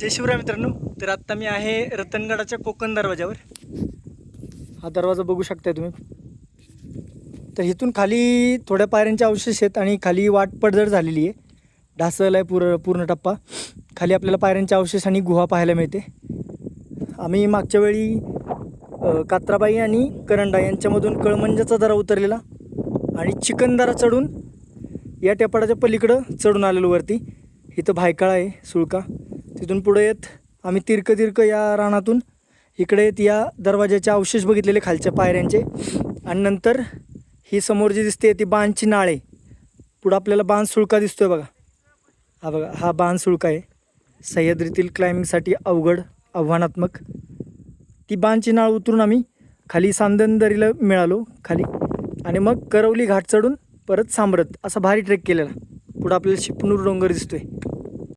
जय शिवराय मित्रांनो. तर आत्ता मी आहे रतनगडाच्या कोकण दरवाजावर. हा दरवाजा बघू शकताय तुम्ही. तर इथून खाली थोड्या पायऱ्यांचे अवशेष आहेत आणि खाली वाट पडझड झालेली आहे. ढासळला आहे पूर्ण टप्पा. खाली आपल्याला पायऱ्यांचे अवशेष आणि गुहा पाहायला मिळते. आम्ही मागच्या वेळी कात्राबाई आणि करंडा यांच्यामधून कळमंजाचा दरा उतरलेला आणि चिकनदरा चढून या टेपाडाच्या पलीकडं चढून आलेलो वरती. इथं भायकाळा आहे सुळका. तिथून पुढे येत आम्ही तिरकं या रानातून इकडे येत या दरवाजाचे अवशेष बघितलेले खालच्या पायऱ्यांचे. आणि नंतर ही समोर जी दिसते ती बाणची नाळ आहे. पुढं आपल्याला बाण सुळका दिसतोय बघा. हा बघा, हा बाण सुळका आहे. सह्याद्रीतील क्लाइम्बिंगसाठी अवघड आव्हानात्मक. ती बाणची नाळ उतरून आम्ही खाली सांदनदरीला मिळालो खाली आणि मग करवली घाट चढून परत सांबरत असा भारी ट्रेक केलेला. पुढं आपल्याला शिपणूर डोंगर दिसतोय.